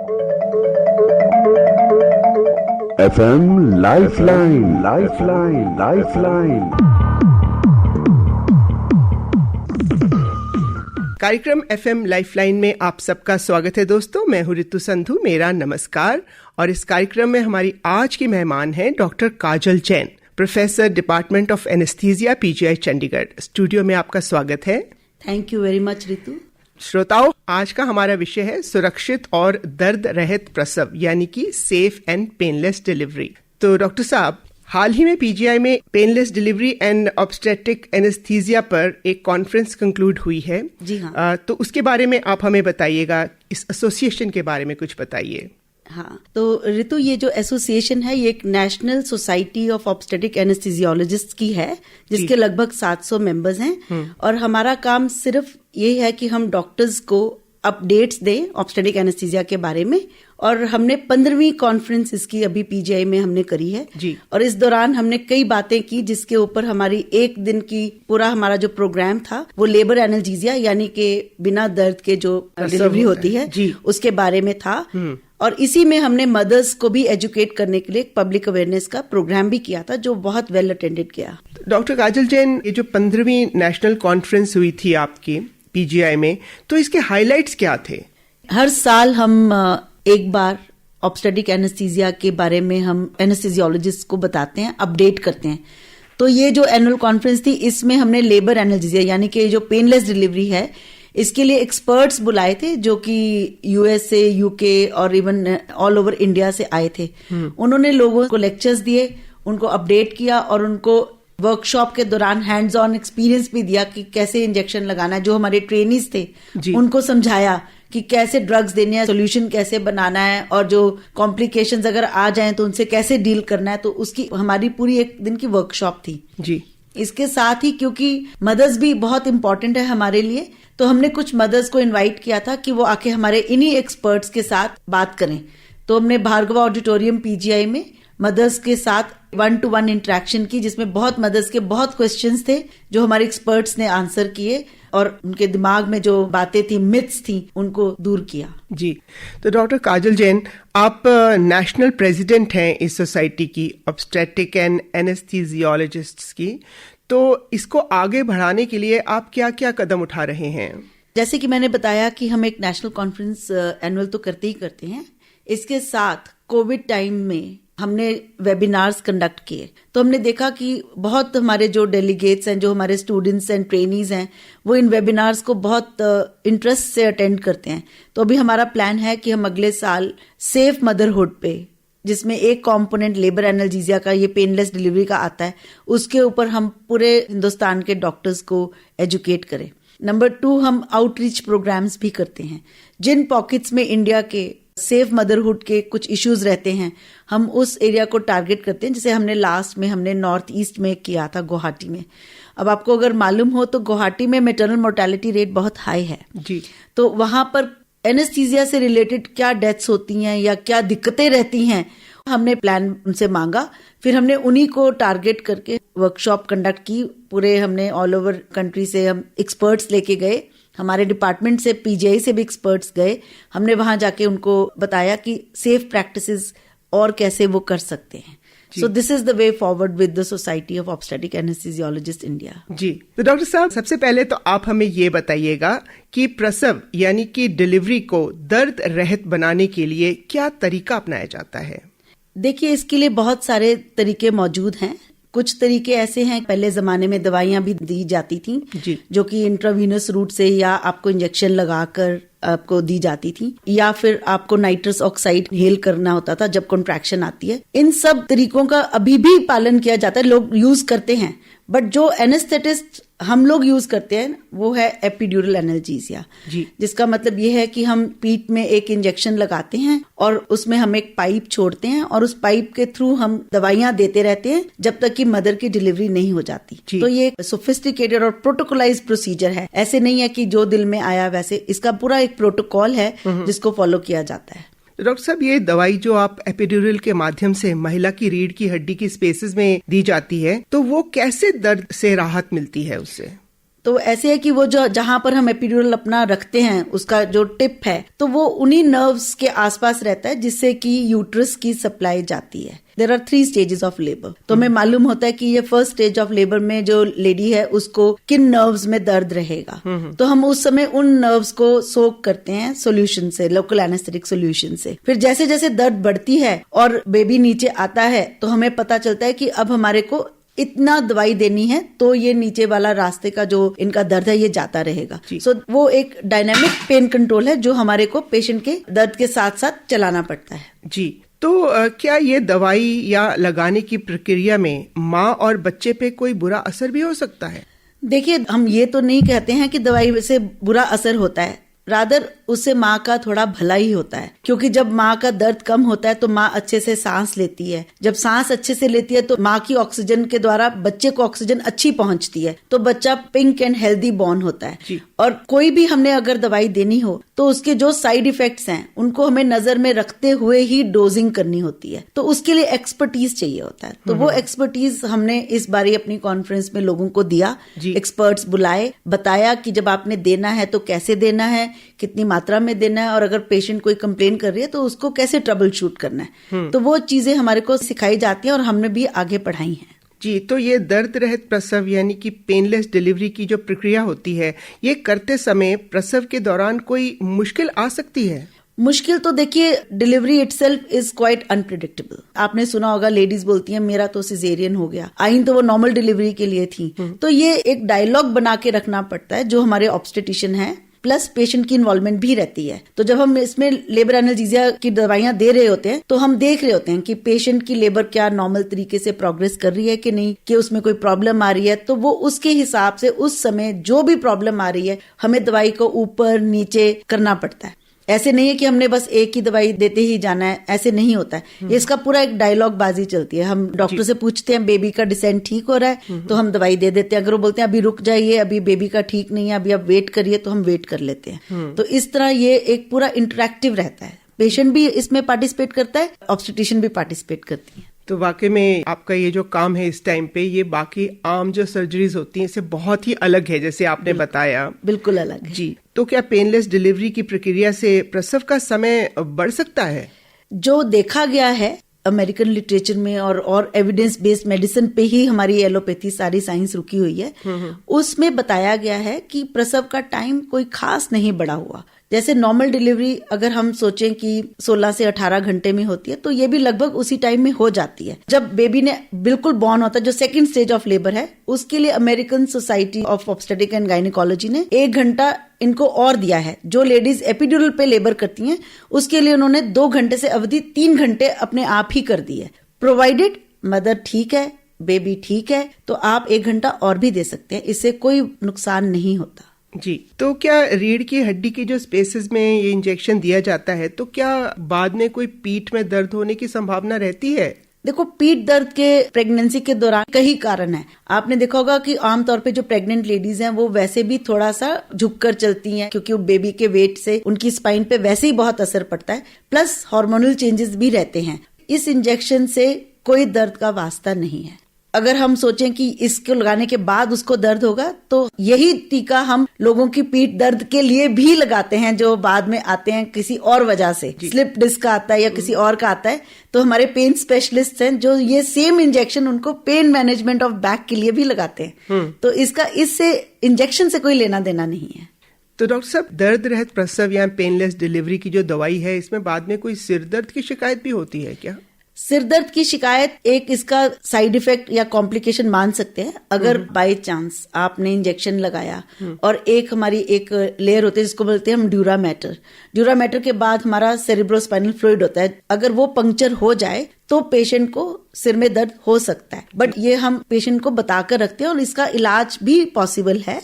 FM lifeline, lifeline, lifeline. कार्यक्रम FM lifeline में आप सबका स्वागत है दोस्तों। मैं हूँ ऋतु संधू, मेरा नमस्कार। और इस कार्यक्रम में हमारी आज की मेहमान हैं doctor Kajal Jain, professor department of anesthesia, PGI Chandigarh. Studio में आपका स्वागत है। थैंक यू वेरी मच ऋतु। श्रोताओं, आज का हमारा विषय है सुरक्षित और दर्द रहित प्रसव, यानी कि सेफ एंड पेनलेस डिलीवरी। तो डॉक्टर साहब, हाल ही में PGI में painless delivery and obstetric anaesthesia पर एक कॉन्फ्रेंस कंक्लूड हुई है। जी हाँ। तो उसके बारे में आप हमें बताइएगा, इस एसोसिएशन के बारे में कुछ बताइए। हाँ, तो ऋतु, ये जो एसोसिएशन है ये एक national society of obstetric anaesthesiologist की है, जिसके लगभग 700 मेंबर्स हैं। और हमारा काम सिर्फ यही है कि हम डॉक्टर्स को अपडेट्स दें ऑब्स्टेट्रिक एनेस्थीसिया के बारे में। और हमने 15वीं कॉन्फ्रेंस इसकी अभी PGI में हमने करी है जी। और इस दौरान हमने कई बातें की, जिसके ऊपर हमारी एक दिन की पूरा हमारा जो प्रोग्राम था वो लेबर एनाल्जेसिया, यानी कि बिना दर्द के जो डिलीवरी होती है जी, उसके बारे में था। और इसी में हमने मदर्स को भी एजुकेट करने के लिए एक पब्लिक अवेयरनेस का प्रोग्राम भी किया था, जो बहुत वेल अटेंडेड किया। डॉक्टर काजल जैन, ये जो 15वीं नेशनल कॉन्फ्रेंस हुई थी आपकी PGI में, तो इसके हाइलाइट्स क्या थे? हर साल हम एक बार ऑब्स्टेट्रिक एनेस्थीसिया के बारे में हम एनेस्थीसियोलॉजिस्ट को बताते हैं, अपडेट करते हैं। तो ये जो एनुअल कॉन्फ्रेंस थी, इसमें हमने लेबर एनाल्जेसिया, यानी कि जो पेनलेस डिलीवरी है, इसके लिए एक्सपर्ट्स बुलाए थे, जो कि USA, UK और इवन ऑल ओवर इंडिया से आए थे। उन्होंने लोगों को लेक्चर्स दिए, उनको अपडेट किया और उनको वर्कशॉप के दौरान हैंड्स ऑन एक्सपीरियंस भी दिया कि कैसे इंजेक्शन लगाना है। जो हमारे ट्रेनीज थे उनको समझाया कि कैसे ड्रग्स देने हैं, सोल्यूशन कैसे बनाना है, और जो कॉम्प्लिकेशंस अगर आ जाएं तो उनसे कैसे डील करना है। तो उसकी हमारी पूरी एक दिन की वर्कशॉप थी जी। इसके साथ ही, क्योंकि मदर्स भी बहुत इंपॉर्टेंट है हमारे लिए, तो हमने कुछ मदर्स को इनवाइट किया था कि वो आके हमारे इन्हीं एक्सपर्ट्स के साथ बात करें। तो हमने भार्गवा ऑडिटोरियम PGI में मदर्स के साथ 1-to-1 इंटरेक्शन की, जिसमें बहुत मदर्स के बहुत क्वेश्चंस थे जो हमारे एक्सपर्ट्स ने आंसर किए और उनके दिमाग में जो बातें थी, मिथ्स थी, उनको दूर किया। जी। तो डॉक्टर काजल जैन, आप नेशनल प्रेसिडेंट हैं इस सोसाइटी की, ऑब्स्टेट्रिक एंड एनेस्थीसियोलॉजिस्ट्स की। तो इसको आगे बढ़ाने के लिए आप क्या क्या कदम उठा रहे हैं? जैसे कि मैंने बताया कि हम एक नेशनल कॉन्फ्रेंस एनुअल तो करते ही करते हैं, इसके साथ कोविड टाइम में हमने वेबिनार्स कंडक्ट किए। तो हमने देखा कि बहुत हमारे जो डेलीगेट्स हैं, जो हमारे स्टूडेंट्स एंड ट्रेनीज हैं, वो इन वेबिनार्स को बहुत इंटरेस्ट से अटेंड करते हैं। तो अभी हमारा प्लान है कि हम अगले साल सेफ मदरहुड पे, जिसमें एक कंपोनेंट लेबर एनाल्जेसिया का, ये पेनलेस डिलीवरी का आता है, उसके ऊपर हम पूरे हिंदुस्तान के डॉक्टर्स को एजुकेट करें। नंबर 2, हम आउटरीच प्रोग्राम्स भी करते हैं। जिन पॉकेट्स में इंडिया के सेफ मदरहुड के कुछ इश्यूज रहते हैं, हम उस एरिया को टारगेट करते हैं। जैसे हमने लास्ट में हमने नॉर्थ ईस्ट में किया था, गुवाहाटी में। अब आपको अगर मालूम हो तो गुवाहाटी में मैटरनल मोर्टेलिटी रेट बहुत हाई है जी। तो वहां पर एनेस्थीसिया से रिलेटेड क्या डेथ्स होती हैं या क्या दिक्कतें रहती हैं, हमने प्लान उनसे मांगा। फिर हमने उन्हीं को टारगेट करके वर्कशॉप कंडक्ट की। पूरे हमने ऑल ओवर कंट्री से हम एक्सपर्ट्स लेके गए, हमारे डिपार्टमेंट से, PGI से भी एक्सपर्ट्स गए। हमने वहां जाके उनको बताया कि सेफ प्रैक्टिसेस और कैसे वो कर सकते हैं। So this is the way forward with the society of obstetric anesthesiologist India. जी। तो डॉक्टर साहब, सबसे पहले तो आप हमें ये बताइएगा कि प्रसव यानी कि डिलीवरी को दर्द रहित बनाने के लिए क्या तरीका अपनाया जाता है? देखिए, इसके लिए बहुत सारे तरीके मौजूद हैं। कुछ तरीके ऐसे हैं, पहले जमाने में दवाइयां भी दी जाती थी जी, जो कि इंट्रावीनस रूट से या आपको इंजेक्शन लगाकर आपको दी जाती थी, या फिर आपको नाइट्रस ऑक्साइड हेल करना होता था जब कॉन्ट्रैक्शन आती है। इन सब तरीकों का अभी भी पालन किया जाता है, लोग यूज करते हैं। बट जो एनेस्थेटिस्ट हम लोग यूज करते हैं वो है एपिड्यूरल एनाल्जेसिया, जिसका मतलब ये है कि हम पीठ में एक इंजेक्शन लगाते हैं और उसमें हम एक पाइप छोड़ते हैं और उस पाइप के थ्रू हम दवाइयां देते रहते हैं जब तक कि मदर की डिलीवरी नहीं हो जाती। तो ये सोफिस्टिकेटेड और प्रोटोकोलाइज्ड प्रोसीजर है, ऐसे नहीं है कि जो दिल में आया वैसे। इसका पूरा एक प्रोटोकॉल है जिसको फॉलो किया जाता है। डॉक्टर साहब, ये दवाई जो आप एपिड्यूरल के माध्यम से महिला की रीढ़ की हड्डी की स्पेसेस में दी जाती है, तो वो कैसे दर्द से राहत मिलती है उससे? तो ऐसे है कि वो जो जहां पर हम एपिड्यूरल अपना रखते हैं उसका जो टिप है तो वो उन्हीं नर्व्स के आसपास रहता है जिससे कि यूट्रस की सप्लाई जाती है। There are 3 stages of labour. तो हमें मालूम होता है कि ये फर्स्ट स्टेज ऑफ लेबर में जो लेडी है उसको किन नर्व्स में दर्द रहेगा। तो हम उस समय उन नर्व्स को सोक करते हैं सोल्यूशन से, लोकल एनेस्थेटिक सोल्यूशन से। फिर जैसे जैसे दर्द बढ़ती है और बेबी नीचे आता है तो हमें पता चलता है कि अब हमारे को इतना दवाई देनी है तो ये नीचे वाला रास्ते का जो इनका दर्द है ये जाता रहेगा। सो वो एक डायनामिक पेन कंट्रोल है जो हमारे को पेशेंट के दर्द के साथ साथ चलाना पड़ता है। जी, तो क्या ये दवाई या लगाने की प्रक्रिया में माँ और बच्चे पे कोई बुरा असर भी हो सकता है? देखिए, हम ये तो नहीं कहते हैं कि दवाई से बुरा असर होता है, रादर उससे माँ का थोड़ा भला ही होता है, क्योंकि जब माँ का दर्द कम होता है तो माँ अच्छे से सांस लेती है। जब सांस अच्छे से लेती है तो माँ की ऑक्सीजन के द्वारा बच्चे को ऑक्सीजन अच्छी पहुंचती है, तो बच्चा पिंक एंड हेल्दी बॉर्न होता है। और कोई भी हमने अगर दवाई देनी हो तो उसके जो साइड इफेक्ट्स हैं उनको हमें नजर में रखते हुए ही डोजिंग करनी होती है। तो उसके लिए एक्सपर्टीज चाहिए होता है। तो वो एक्सपर्टीज हमने इस बारी अपनी कॉन्फ्रेंस में लोगों को दिया, एक्सपर्ट्स बुलाए, बताया कि जब आपने देना है तो कैसे देना है, कितनी मात्रा में देना है, और अगर पेशेंट कोई कंप्लेन कर रही है तो उसको कैसे ट्रबल शूट करना है। तो वो चीजें हमारे को सिखाई जाती हैं और हमने भी आगे पढ़ाई हैं। जी, तो ये दर्द रहित प्रसव यानी कि पेनलेस डिलीवरी की जो प्रक्रिया होती है, ये करते समय प्रसव के दौरान कोई मुश्किल आ सकती है? मुश्किल तो देखिए, delivery itself is quite unpredictable. आपने सुना होगा लेडीज बोलती हैं मेरा तो सिजेरियन हो गया, आई तो वो नॉर्मल डिलीवरी के लिए थी। तो ये एक डायलॉग बना के रखना पड़ता है जो हमारे ऑब्स्टेटिशियन है, प्लस पेशेंट की इन्वॉल्वमेंट भी रहती है। तो जब हम इसमें लेबर एनाल्जेसिया की दवाइयां दे रहे होते हैं तो हम देख रहे होते हैं कि पेशेंट की लेबर क्या नॉर्मल तरीके से प्रोग्रेस कर रही है कि नहीं, कि उसमें कोई प्रॉब्लम आ रही है। तो वो उसके हिसाब से उस समय जो भी प्रॉब्लम आ रही है हमें दवाई को ऊपर नीचे करना पड़ता है। ऐसे नहीं है कि हमने बस एक ही दवाई देते ही जाना है, ऐसे नहीं होता है। ये इसका पूरा एक डायलॉग बाजी चलती है। हम डॉक्टर से पूछते हैं बेबी का डिसेंट ठीक हो रहा है तो हम दवाई दे देते हैं। अगर वो बोलते हैं अभी रुक जाइए, अभी बेबी का ठीक नहीं है, अभी आप वेट करिए, तो हम वेट कर लेते हैं। तो इस तरह ये एक पूरा इंटरैक्टिव रहता है। पेशेंट भी इसमें पार्टिसिपेट करता है, ऑब्स्टेट्रिशियन भी पार्टिसिपेट करती है। तो वाकई में आपका ये जो काम है इस टाइम पे, ये बाकी आम जो सर्जरीज होती हैं इससे बहुत ही अलग है, जैसे आपने बताया। बिल्कुल अलग है जी, तो क्या पेनलेस डिलीवरी की प्रक्रिया से प्रसव का समय बढ़ सकता है? जो देखा गया है अमेरिकन लिटरेचर में और एविडेंस बेस्ड मेडिसिन पे ही हमारी एलोपैथी सारी साइंस रुकी हुई है, उसमें बताया गया है कि प्रसव का टाइम कोई खास नहीं बढ़ा हुआ। जैसे नॉर्मल डिलीवरी अगर हम सोचें कि 16 से 18 घंटे में होती है तो ये भी लगभग उसी टाइम में हो जाती है। जब बेबी ने बिल्कुल बॉर्न होता है, जो सेकंड स्टेज ऑफ लेबर है, उसके लिए American society of obstetric and gynaecology ने 1 घंटा इनको और दिया है। जो लेडीज एपिड्यूरल पे लेबर करती हैं उसके लिए उन्होंने 2 घंटे से अवधि 3 घंटे अपने आप ही कर दी है। प्रोवाइडेड मदर ठीक है, बेबी ठीक है, तो आप 1 घंटा और भी दे सकते हैं, इससे कोई नुकसान नहीं होता। जी, तो क्या रीढ़ की हड्डी के जो स्पेसेस में ये इंजेक्शन दिया जाता है तो क्या बाद में कोई पीठ में दर्द होने की संभावना रहती है? देखो, पीठ दर्द के प्रेगनेंसी के दौरान कई कारण हैं। आपने देखा होगा कि आमतौर पे जो प्रेग्नेंट लेडीज हैं वो वैसे भी थोड़ा सा झुककर चलती हैं, क्योंकि वो बेबी के वेट से उनकी स्पाइन पे वैसे ही बहुत असर पड़ता है, प्लस हार्मोनल चेंजेस भी रहते हैं। इस इंजेक्शन से कोई दर्द का वास्ता नहीं है। अगर हम सोचें कि इसको लगाने के बाद उसको दर्द होगा तो यही टीका हम लोगों की पीठ दर्द के लिए भी लगाते हैं जो बाद में आते हैं किसी और वजह से, स्लिप डिस्क का आता है या किसी और का आता है, तो हमारे पेन स्पेशलिस्ट हैं जो ये सेम इंजेक्शन उनको पेन मैनेजमेंट ऑफ बैक के लिए भी लगाते हैं। तो इससे इंजेक्शन से कोई लेना देना नहीं है। तो डॉक्टर साहब, दर्द रहित प्रसव या पेनलेस डिलीवरी की जो दवाई है इसमें बाद में कोई सिर दर्द की शिकायत भी होती है क्या? सिर दर्द की शिकायत एक इसका साइड इफेक्ट या कॉम्प्लिकेशन मान सकते हैं। अगर बाय चांस आपने इंजेक्शन लगाया और हमारी एक लेयर होती है जिसको बोलते हैं हम ड्यूरामेटर के बाद हमारा सेरिब्रोस्पाइनल फ्लूइड होता है, अगर वो पंक्चर हो जाए तो पेशेंट को सिर में दर्द हो सकता है। बट ये हम पेशेंट को बताकर रखते हैं और इसका इलाज भी पॉसिबल है,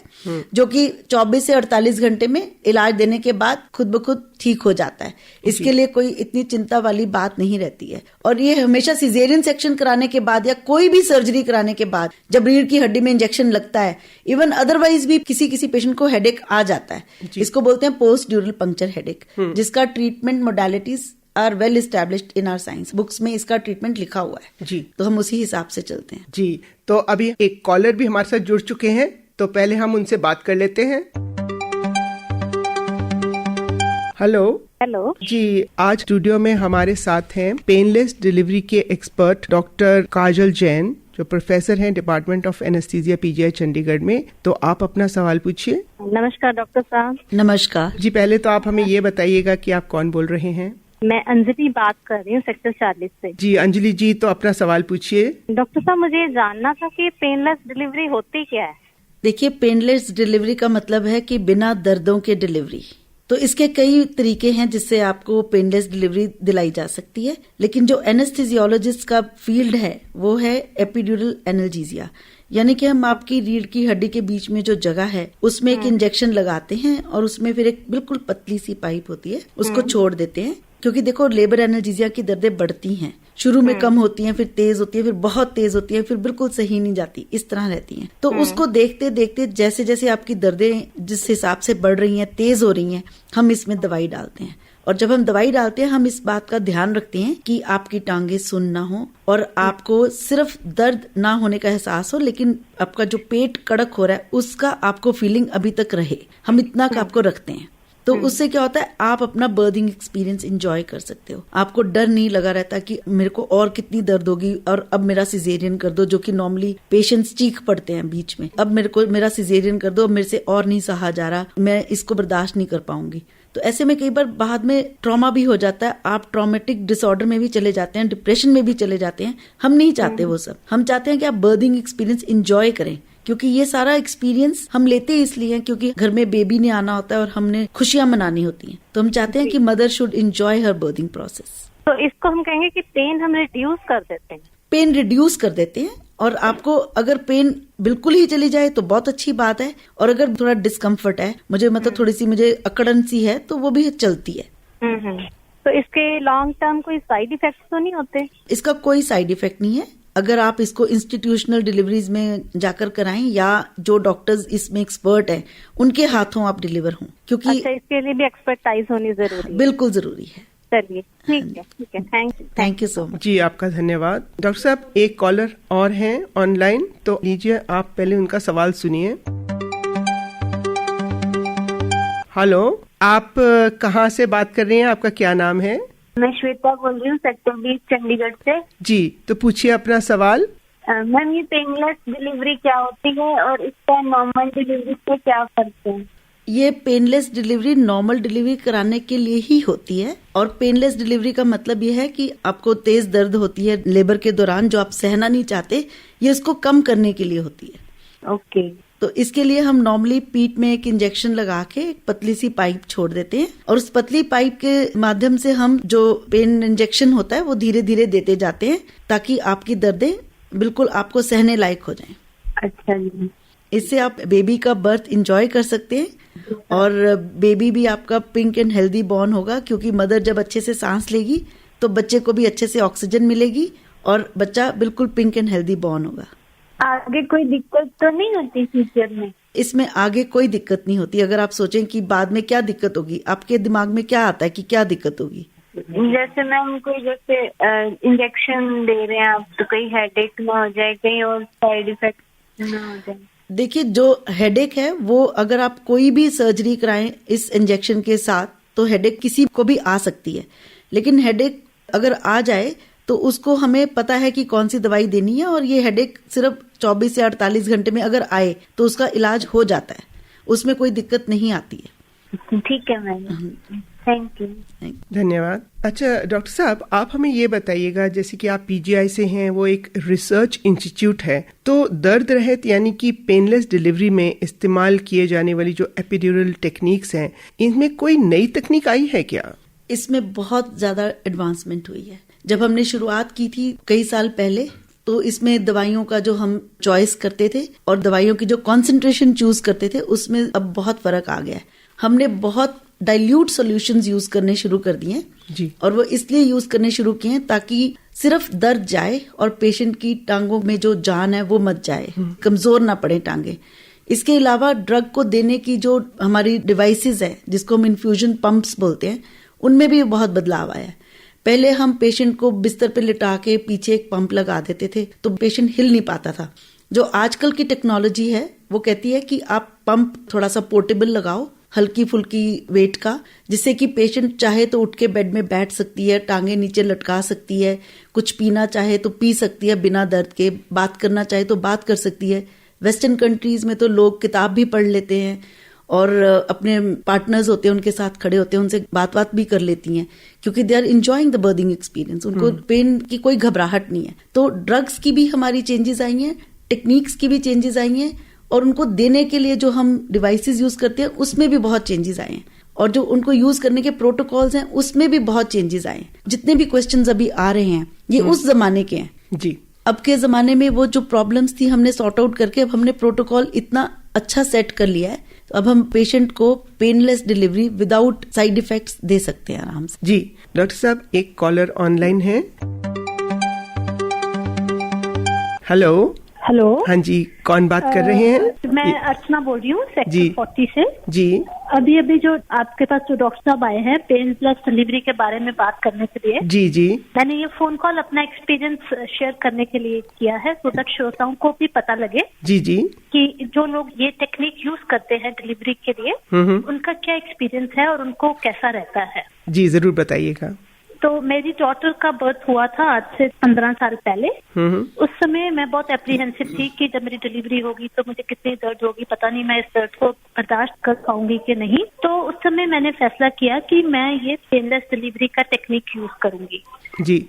जो कि 24 से 48 घंटे में इलाज देने के बाद खुद ब खुद ठीक हो जाता है। इसके लिए कोई इतनी चिंता वाली बात नहीं रहती है। और ये हमेशा सिजेरियन सेक्शन कराने के बाद या कोई भी सर्जरी कराने के बाद जब रीढ़ की हड्डी में इंजेक्शन लगता है, इवन अदरवाइज भी किसी पेशेंट को हेडेक आ जाता है, इसको बोलते हैं पोस्ट ड्यूरल पंक्चर हेडेक, जिसका treatment modalities are well established in our science books में इसका ट्रीटमेंट लिखा हुआ है। जी, तो हम उसी हिसाब से चलते हैं। जी, तो अभी एक कॉलर भी हमारे साथ जुड़ चुके हैं। तो पहले हम उनसे बात कर लेते हैं। हेलो। हेलो जी, आज स्टूडियो में हमारे साथ हैं पेनलेस डिलीवरी के एक्सपर्ट डॉक्टर काजल जैन, जो प्रोफेसर हैं department of anaesthesia PGI Chandigarh में। तो आप अपना सवाल पूछिए। नमस्कार डॉक्टर साहब। नमस्कार जी, पहले तो आप हमें ये बताइएगा कि आप कौन बोल रहे हैं। मैं अंजलि बात कर रही हूँ सेक्टर 40 से। जी अंजलि जी, तो अपना सवाल पूछिए। डॉक्टर साहब, मुझे ये जानना था कि पेनलेस डिलीवरी होती क्या है। देखिए, पेनलेस डिलीवरी का मतलब है कि बिना दर्दों के डिलीवरी। तो इसके कई तरीके हैं जिससे आपको पेनलेस डिलीवरी दिलाई जा सकती है, लेकिन जो एनेस्थीसियोलॉजिस्ट का फील्ड है वो है एपिड्यूरल एनाल्जेसिया, यानी कि हम आपकी रीढ़ की हड्डी के बीच में जो जगह है उसमें एक इंजेक्शन लगाते हैं और उसमें फिर एक बिल्कुल पतली सी पाइप होती है, उसको छोड़ देते हैं। क्योंकि देखो, लेबर एनाल्जेसिया की दर्दें बढ़ती हैं, शुरू में कम होती हैं, फिर तेज होती है, फिर बहुत तेज होती है, फिर बिल्कुल सही नहीं जाती, इस तरह रहती हैं। तो उसको देखते देखते जैसे जैसे आपकी दर्दें जिस हिसाब से बढ़ रही हैं, तेज हो रही हैं, हम इसमें दवाई डालते हैं। और जब हम दवाई डालते हैं, हम इस बात का ध्यान रखते हैं कि आपकी टांगे सुन्न ना हो और आपको सिर्फ दर्द ना होने का एहसास हो, लेकिन आपका जो पेट कड़क हो रहा है उसका आपको फीलिंग अभी तक रहे। हम इतना का आपको रखते हैं। तो उससे क्या होता है, आप अपना बर्थिंग एक्सपीरियंस एंजॉय कर सकते हो। आपको डर नहीं लगा रहता कि मेरे को और कितनी दर्द होगी और अब मेरा सिजेरियन कर दो, जो कि नॉर्मली पेशेंट्स चीख पड़ते हैं बीच में, अब मेरा सिजेरियन कर दो, अब मेरे से और नहीं सहा जा रहा, मैं इसको बर्दाश्त नहीं कर पाऊंगी। तो ऐसे में कई बार बाद में ट्रॉमा भी हो जाता है, आप ट्रॉमेटिक डिसऑर्डर में भी चले जाते हैं, डिप्रेशन में भी चले जाते हैं। हम नहीं चाहते वो सब। हम चाहते हैं कि आप बर्थिंग एक्सपीरियंस एंजॉय करें, क्योंकि ये सारा एक्सपीरियंस हम लेते इसलिए हैं क्योंकि घर में बेबी ने आना होता है और हमने खुशियां मनानी होती हैं। तो हम चाहते हैं कि mother should enjoy her berthing process. तो इसको हम कहेंगे कि पेन हम रिड्यूस कर देते हैं। पेन रिड्यूस कर देते हैं, और आपको अगर पेन बिल्कुल ही चली जाए तो बहुत अच्छी बात है, और अगर थोड़ा डिस्कम्फर्ट है, थोड़ी सी मुझे अकड़न सी है, तो वो भी चलती है। तो इसके लॉन्ग टर्म कोई साइड इफेक्ट तो नहीं होते? इसका कोई साइड इफेक्ट नहीं है अगर आप इसको इंस्टीट्यूशनल डिलीवरीज में जाकर कराएं या जो डॉक्टर्स इसमें एक्सपर्ट हैं उनके हाथों आप डिलीवर हों, क्योंकि अच्छा, इसके लिए भी एक्सपर्टाइज होनी जरूरी है। बिल्कुल जरूरी है। चलिए, ठीक है, थैंक यू सो मच। जी, आपका धन्यवाद। डॉक्टर साहब, एक कॉलर और हैं ऑनलाइन, तो लीजिए आप पहले उनका सवाल सुनिए। हेलो, आप कहाँ से बात कर रही हैं? आपका क्या नाम है? मैं श्वेता बोल रही हूँ, सेक्टर 20 चंडीगढ़ से। जी, तो पूछिए अपना सवाल। मैम, ये पेनलेस डिलीवरी क्या होती है और इसका नॉर्मल डिलीवरी से क्या फर्क है? ये पेनलेस डिलीवरी नॉर्मल डिलीवरी कराने के लिए ही होती है, और पेनलेस डिलीवरी का मतलब ये है कि आपको तेज दर्द होती है लेबर के दौरान जो आप सहना नहीं चाहते, ये उसको कम करने के लिए होती है। ओके। तो इसके लिए हम नॉर्मली पीठ में एक इंजेक्शन लगा के एक पतली सी पाइप छोड़ देते हैं, और उस पतली पाइप के माध्यम से हम जो पेन इंजेक्शन होता है वो धीरे धीरे देते जाते हैं, ताकि आपकी दर्दें बिल्कुल आपको सहने लायक हो जाएं। अच्छा जी। इससे आप बेबी का बर्थ एंजॉय कर सकते हैं, और बेबी भी आपका पिंक एंड हेल्दी बॉर्न होगा, क्योंकि मदर जब अच्छे से सांस लेगी तो बच्चे को भी अच्छे से ऑक्सीजन मिलेगी और बच्चा बिल्कुल पिंक एंड हेल्दी बॉर्न होगा। आगे कोई दिक्कत तो नहीं होती फ्यूचर में? इसमें आगे कोई दिक्कत नहीं होती। अगर आप सोचें कि बाद में क्या दिक्कत होगी, आपके दिमाग में क्या आता है कि क्या दिक्कत होगी? जैसे मैम, कोई जैसे इंजेक्शन दे रहे हैं आप, तो कहीं हेडेक ना हो जाए, कहीं और साइड इफेक्ट ना हो जाए? देखिए, जो हेडेक है वो अगर आप कोई भी सर्जरी कराएं इस इंजेक्शन के साथ, तो हेडेक किसी को भी आ सकती है, लेकिन हेडेक अगर आ जाए तो उसको हमें पता है कि कौन सी दवाई देनी है, और ये हेडेक सिर्फ 24 से 48 घंटे में अगर आए तो उसका इलाज हो जाता है, उसमें कोई दिक्कत नहीं आती है। ठीक है मैम, थैंक यू। धन्यवाद। अच्छा डॉक्टर साहब, आप हमें ये बताइएगा, जैसे कि आप पीजीआई से हैं, वो एक रिसर्च इंस्टीट्यूट है, तो दर्द रहित यानी कि पेनलेस डिलीवरी में इस्तेमाल किए जाने वाली जो एपिड्यूरल टेक्निक्स हैं, इनमें कोई नई तकनीक आई है क्या? इसमें बहुत ज्यादा एडवांसमेंट हुई है। जब हमने शुरुआत की थी कई साल पहले, तो इसमें दवाइयों का जो हम चॉइस करते थे और दवाइयों की जो कॉन्सेंट्रेशन चूज करते थे, उसमें अब बहुत फर्क आ गया है। हमने बहुत डाइल्यूट सॉल्यूशंस यूज करने शुरू कर दिए हैं जी, और वो इसलिए यूज करने शुरू किए हैं ताकि सिर्फ दर्द जाए और पेशेंट की टांगों में जो जान है वो मत जाए, कमजोर ना पड़े टांगे। इसके अलावा ड्रग को देने की जो हमारी डिवाइसेस है, जिसको हम इन्फ्यूजन पंप्स बोलते हैं, उनमें भी बहुत बदलाव आया है। पहले हम पेशेंट को बिस्तर पे लिटा के पीछे एक पंप लगा देते थे तो पेशेंट हिल नहीं पाता था, जो आजकल की टेक्नोलॉजी है वो कहती है कि आप पंप थोड़ा सा पोर्टेबल लगाओ, हल्की फुल्की वेट का, जिससे कि पेशेंट चाहे तो उठ के बेड में बैठ सकती है, टांगे नीचे लटका सकती है, कुछ पीना चाहे तो पी सकती है बिना दर्द के, बात करना चाहे तो बात कर सकती है। वेस्टर्न कंट्रीज में तो लोग किताब भी पढ़ लेते हैं और अपने पार्टनर्स होते हैं उनके साथ खड़े होते हैं, उनसे बात भी कर लेती हैं, क्योंकि they are enjoying the birthing experience, उनको पेन की कोई घबराहट नहीं है। तो ड्रग्स की भी हमारी चेंजेस आई हैं, टेक्निक्स की भी चेंजेस आई हैं, और उनको देने के लिए जो हम डिवाइसेस यूज करते हैं उसमें भी बहुत चेंजेस आए हैं, और जो उनको यूज करने के प्रोटोकॉल्स हैं उसमें भी बहुत चेंजेस आए हैं। जितने भी क्वेश्चंस अभी आ रहे हैं ये उस जमाने के हैं जी। अब के जमाने में वो जो प्रॉब्लम्स थी हमने सॉर्ट आउट करके अब हमने प्रोटोकॉल इतना अच्छा सेट कर लिया है, तो अब हम पेशेंट को painless delivery without side effects दे सकते हैं आराम से। जी डॉक्टर साहब, एक कॉलर ऑनलाइन है। हेलो। हेलो। हाँ जी, कौन बात कर रहे हैं? मैं अर्चना बोल रही हूँ जी। सेक्टर 40 से। जी। अभी जो आपके पास जो डॉक्टर साहब आए हैं पेनलेस डिलीवरी के बारे में बात करने के लिए, जी जी, मैंने ये फोन कॉल अपना एक्सपीरियंस शेयर करने के लिए किया है, सो दैट श्रोताओं को भी पता लगे जी जी, कि जो लोग ये टेक्निक यूज करते हैं डिलीवरी के लिए उनका क्या एक्सपीरियंस है और उनको कैसा रहता है। जी जरूर बताइएगा। तो मेरी डॉटर का बर्थ हुआ था आज से 15 साल पहले। उस समय मैं बहुत एप्रीहेंसिव थी कि जब मेरी डिलीवरी होगी तो मुझे कितनी दर्द होगी, पता नहीं मैं इस दर्द को बर्दाश्त कर पाऊंगी कि नहीं। तो उस समय मैंने फैसला किया कि मैं ये पेनलेस डिलीवरी का टेक्निक यूज करूंगी। जी।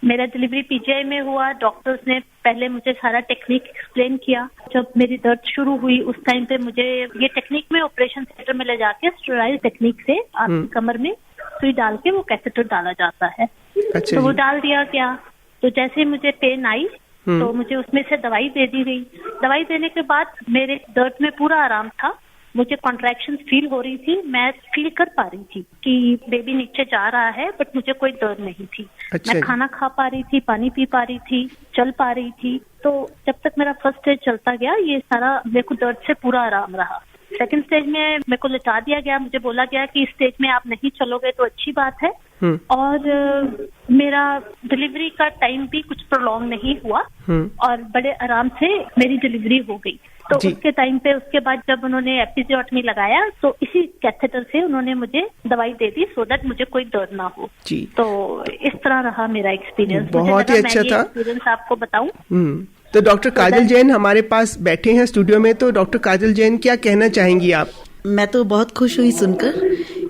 मेरा डिलीवरी पीजीआई में हुआ। डॉक्टर्स ने पहले मुझे सारा टेक्निक एक्सप्लेन किया। जब मेरी दर्द शुरू हुई उस टाइम पे मुझे ये टेक्निक में ऑपरेशन थिएटर में ले जाके स्टेराइल टेक्निक से आपकी कमर में सुई डाल के वो कैथेटर डाला जाता है। अच्छा तो वो जी। डाल दिया गया। तो जैसे मुझे पेन आई तो मुझे उसमें से दवाई दे दी गई। दवाई देने के बाद मेरे दर्द में पूरा आराम था। मुझे कॉन्ट्रैक्शन फील हो रही थी, मैं फील कर पा रही थी कि बेबी नीचे जा रहा है, बट मुझे कोई दर्द नहीं थी। अच्छा मैं खाना खा पा रही थी, पानी पी पा रही थी, चल पा रही थी। तो जब तक मेरा फर्स्ट स्टेज चलता गया ये सारा मेरे को दर्द से पूरा आराम रहा। सेकंड स्टेज में मेरे को लिटा दिया गया। मुझे बोला गया कि इस स्टेज में आप नहीं चलोगे तो अच्छी बात है। और मेरा डिलीवरी का टाइम भी कुछ प्रोलॉन्ग नहीं हुआ और बड़े आराम से मेरी डिलीवरी हो गई। तो उसके टाइम पे उसके बाद जब उन्होंने एपिजियोटमी लगाया तो इसी कैथेटर से उन्होंने मुझे दवाई दे दी सो दैट मुझे कोई दर्द ना हो जी। तो इस तरह रहा मेरा एक्सपीरियंस। बहुत ही अच्छा था। एक्सपीरियंस आपको बताऊं तो डॉक्टर काजल जैन हमारे पास बैठे हैं स्टूडियो में। तो डॉक्टर काजल जैन क्या कहना चाहेंगी आप? मैं तो बहुत खुश हुई सुनकर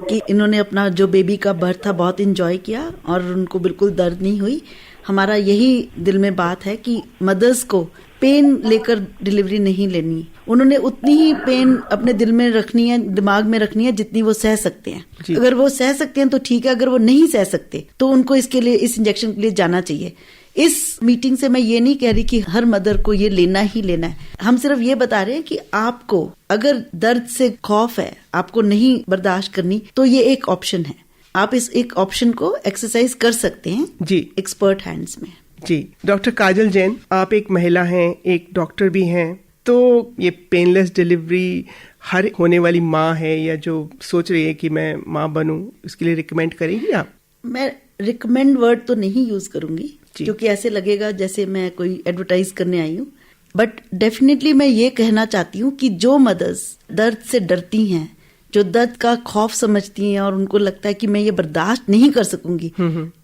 कि इन्होंने अपना जो बेबी का बर्थ था बहुत एंजॉय किया और उनको बिल्कुल दर्द नहीं हुई। हमारा यही दिल में बात है कि मदर्स को पेन लेकर डिलीवरी नहीं लेनी। उन्होंने उतनी ही पेन अपने दिल में रखनी है, दिमाग में रखनी है जितनी वो सह सकते हैं। अगर वो सह सकते हैं तो ठीक है, अगर वो नहीं सह सकते तो उनको इसके लिए, इस इंजेक्शन के लिए जाना चाहिए। इस मीटिंग से मैं ये नहीं कह रही कि हर मदर को ये लेना ही लेना है। हम सिर्फ ये बता रहे हैं कि आपको अगर दर्द से खौफ है, आपको नहीं बर्दाश्त करनी, तो ये एक ऑप्शन है। आप इस एक ऑप्शन को एक्सरसाइज कर सकते हैं जी एक्सपर्ट हैंड्स में। जी डॉक्टर काजल जैन, आप एक महिला हैं, एक डॉक्टर भी हैं, तो ये पेनलेस डिलीवरी हर होने वाली माँ है या जो सोच रही है कि मैं माँ बनूं, इसके लिए रिकमेंड करेंगी आप? मैं रिकमेंड वर्ड तो नहीं यूज करूंगी क्योंकि ऐसे लगेगा जैसे मैं कोई एडवर्टाइज करने आई हूँ, बट डेफिनेटली मैं ये कहना चाहती हूँ कि जो मदर्स दर्द से डरती हैं, जो दर्द का खौफ समझती हैं और उनको लगता है कि मैं ये बर्दाश्त नहीं कर सकूंगी,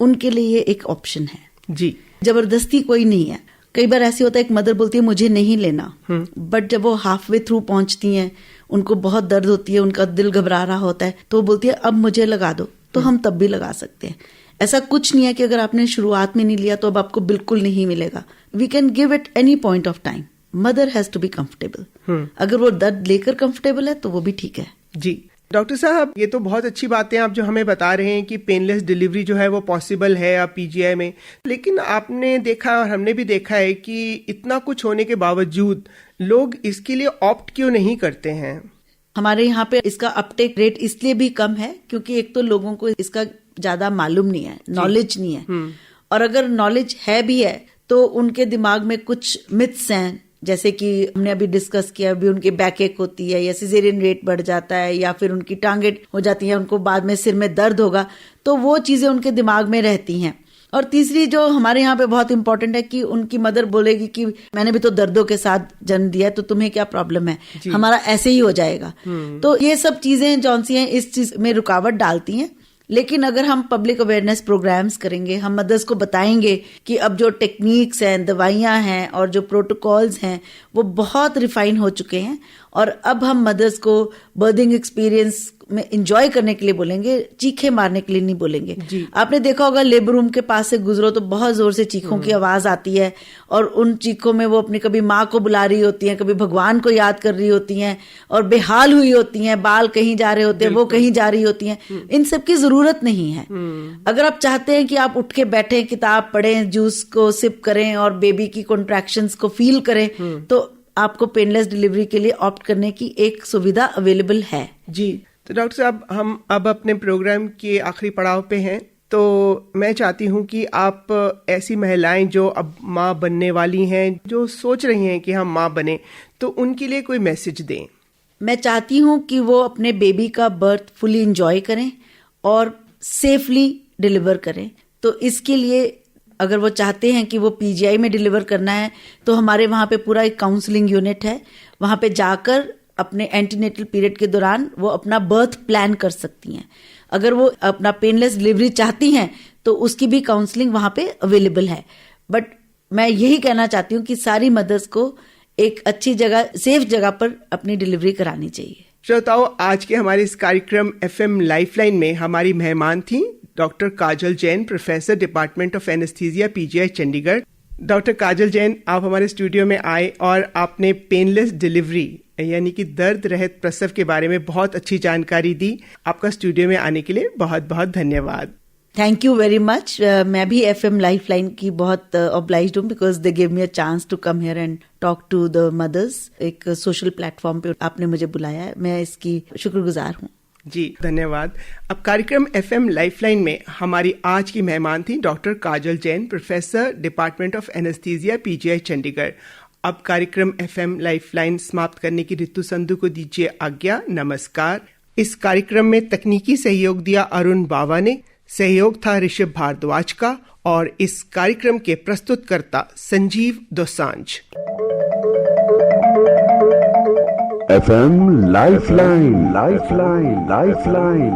उनके लिए ये एक ऑप्शन है जी। जबरदस्ती कोई नहीं है। कई बार ऐसे होता है एक मदर बोलती है मुझे नहीं लेना, बट जब वो हाफ वे थ्रू पहुंचती हैं, उनको बहुत दर्द होती है, उनका दिल घबरा रहा होता है, तो वो बोलती है अब मुझे लगा दो, तो हम तब भी लगा सकते हैं। ऐसा कुछ नहीं है कि अगर आपने शुरुआत में नहीं लिया तो अब आपको बिल्कुल नहीं मिलेगा। We can give it any point of time. Mother has to be comfortable. अगर वो दर्द लेकर कंफर्टेबल है तो वो भी ठीक है जी। डॉक्टर साहब, ये तो बहुत अच्छी बातें आप जो हमें बता रहे हैं कि पेनलेस डिलीवरी जो है वो पॉसिबल है आप पीजीआई में, लेकिन आपने देखा और हमने भी देखा है कि इतना कुछ होने के बावजूद लोग इसके लिए ऑप्ट क्यों नहीं करते हैं? हमारे यहाँ पे इसका अपटेक रेट इसलिए भी कम है क्योंकि एक तो लोगों को इसका ज्यादा मालूम नहीं है, नॉलेज नहीं है, और अगर नॉलेज है भी है तो उनके दिमाग में कुछ मिथ्स हैं, जैसे कि हमने अभी डिस्कस किया, अभी उनकी बैक एक होती है या सिजेरियन रेट बढ़ जाता है या फिर उनकी टांगें हो जाती हैं, उनको बाद में सिर में दर्द होगा, तो वो चीजें उनके दिमाग में रहती हैं और तीसरी जो हमारे यहाँ पे बहुत इंपॉर्टेंट है कि उनकी मदर बोलेगी कि मैंने भी तो दर्दों के साथ जन्म दिया है, तो तुम्हें क्या प्रॉब्लम है, हमारा ऐसे ही हो जाएगा। तो ये सब चीजें जौन सी हैं इस चीज में रुकावट डालती हैं। लेकिन अगर हम पब्लिक अवेयरनेस प्रोग्राम्स करेंगे, हम मदर्स को बताएंगे कि अब जो टेक्निक्स हैं, दवाइयां हैं और जो प्रोटोकॉल्स हैं वो बहुत रिफाइन हो चुके हैं, और अब हम मदर्स को बर्थिंग एक्सपीरियंस में एंजॉय करने के लिए बोलेंगे, चीखे मारने के लिए नहीं बोलेंगे। आपने देखा होगा लेबर रूम के पास से गुजरो तो बहुत जोर से चीखों की आवाज आती है, और उन चीखों में वो अपनी कभी माँ को बुला रही होती हैं, कभी भगवान को याद कर रही होती हैं, और बेहाल हुई होती हैं, बाल कहीं जा रहे होते हैं, वो कहीं जा रही होती हैं। इन सब की जरूरत नहीं है। अगर आप चाहते हैं कि आप उठ के बैठें, किताब पढ़ें, जूस को सिप करें और बेबी की कॉन्ट्रैक्शंस को फील करें, तो आपको पेनलेस डिलीवरी के लिए ऑप्ट करने की एक सुविधा अवेलेबल है। जी, तो डॉक्टर साहब, हम अब अपने प्रोग्राम के आखिरी पड़ाव पे हैं, तो मैं चाहती हूँ कि आप ऐसी महिलाएं जो अब माँ बनने वाली हैं, जो सोच रही हैं कि हम माँ बने, तो उनके लिए कोई मैसेज दें। मैं चाहती हूँ कि वो अपने बेबी का बर्थ फुली एंजॉय करें और सेफली डिलीवर करें। तो इसके लिए अगर वो चाहते हैं कि वो पीजीआई में डिलीवर करना है, तो हमारे वहाँ पे पूरा एक काउंसलिंग यूनिट है। वहाँ पे जाकर अपने एंटीनेटल पीरियड के दौरान वो अपना बर्थ प्लान कर सकती हैं। अगर वो अपना पेनलेस डिलीवरी चाहती हैं तो उसकी भी काउंसलिंग वहाँ पे अवेलेबल है। बट मैं यही कहना चाहती हूँ कि सारी मदर्स को एक अच्छी जगह, सेफ जगह पर अपनी डिलीवरी करानी चाहिए। श्रोताओं, आज के हमारे इस कार्यक्रम FM लाइफलाइन में हमारी मेहमान थी doctor Kajal Jain, professor, department of anesthesia, PGI Chandigarh. Doctor Kajal Jain, आप हमारे स्टूडियो में आए और आपने पेनलेस डिलीवरी यानी कि दर्द रहित प्रसव के बारे में बहुत अच्छी जानकारी दी। आपका स्टूडियो में आने के लिए बहुत बहुत धन्यवाद। Thank you very much. मैं भी FM लाइफलाइन की बहुत ऑब्लाइज्ड हूँ, because they give me a chance to come here and talk to the mothers. एक सोशल प्लेटफॉर्म पे आपने मुझे बुलाया है, मैं इसकी शुक्रगुजार हूँ। जी, धन्यवाद। अब कार्यक्रम FM लाइफलाइन में हमारी आज की मेहमान थी doctor Kajal Jain, professor, department of anesthesia, PGI Chandigarh. अब कार्यक्रम FM लाइफलाइन समाप्त करने की ऋतु संधू को दीजिए आज्ञा। नमस्कार। इस कार्यक्रम में तकनीकी सहयोग दिया अरुण बावा ने, सहयोग था ऋषभ भारद्वाज का, और इस कार्यक्रम के प्रस्तुतकर्ता Sanjeev Dosanjh. FM lifeline, lifeline, lifeline.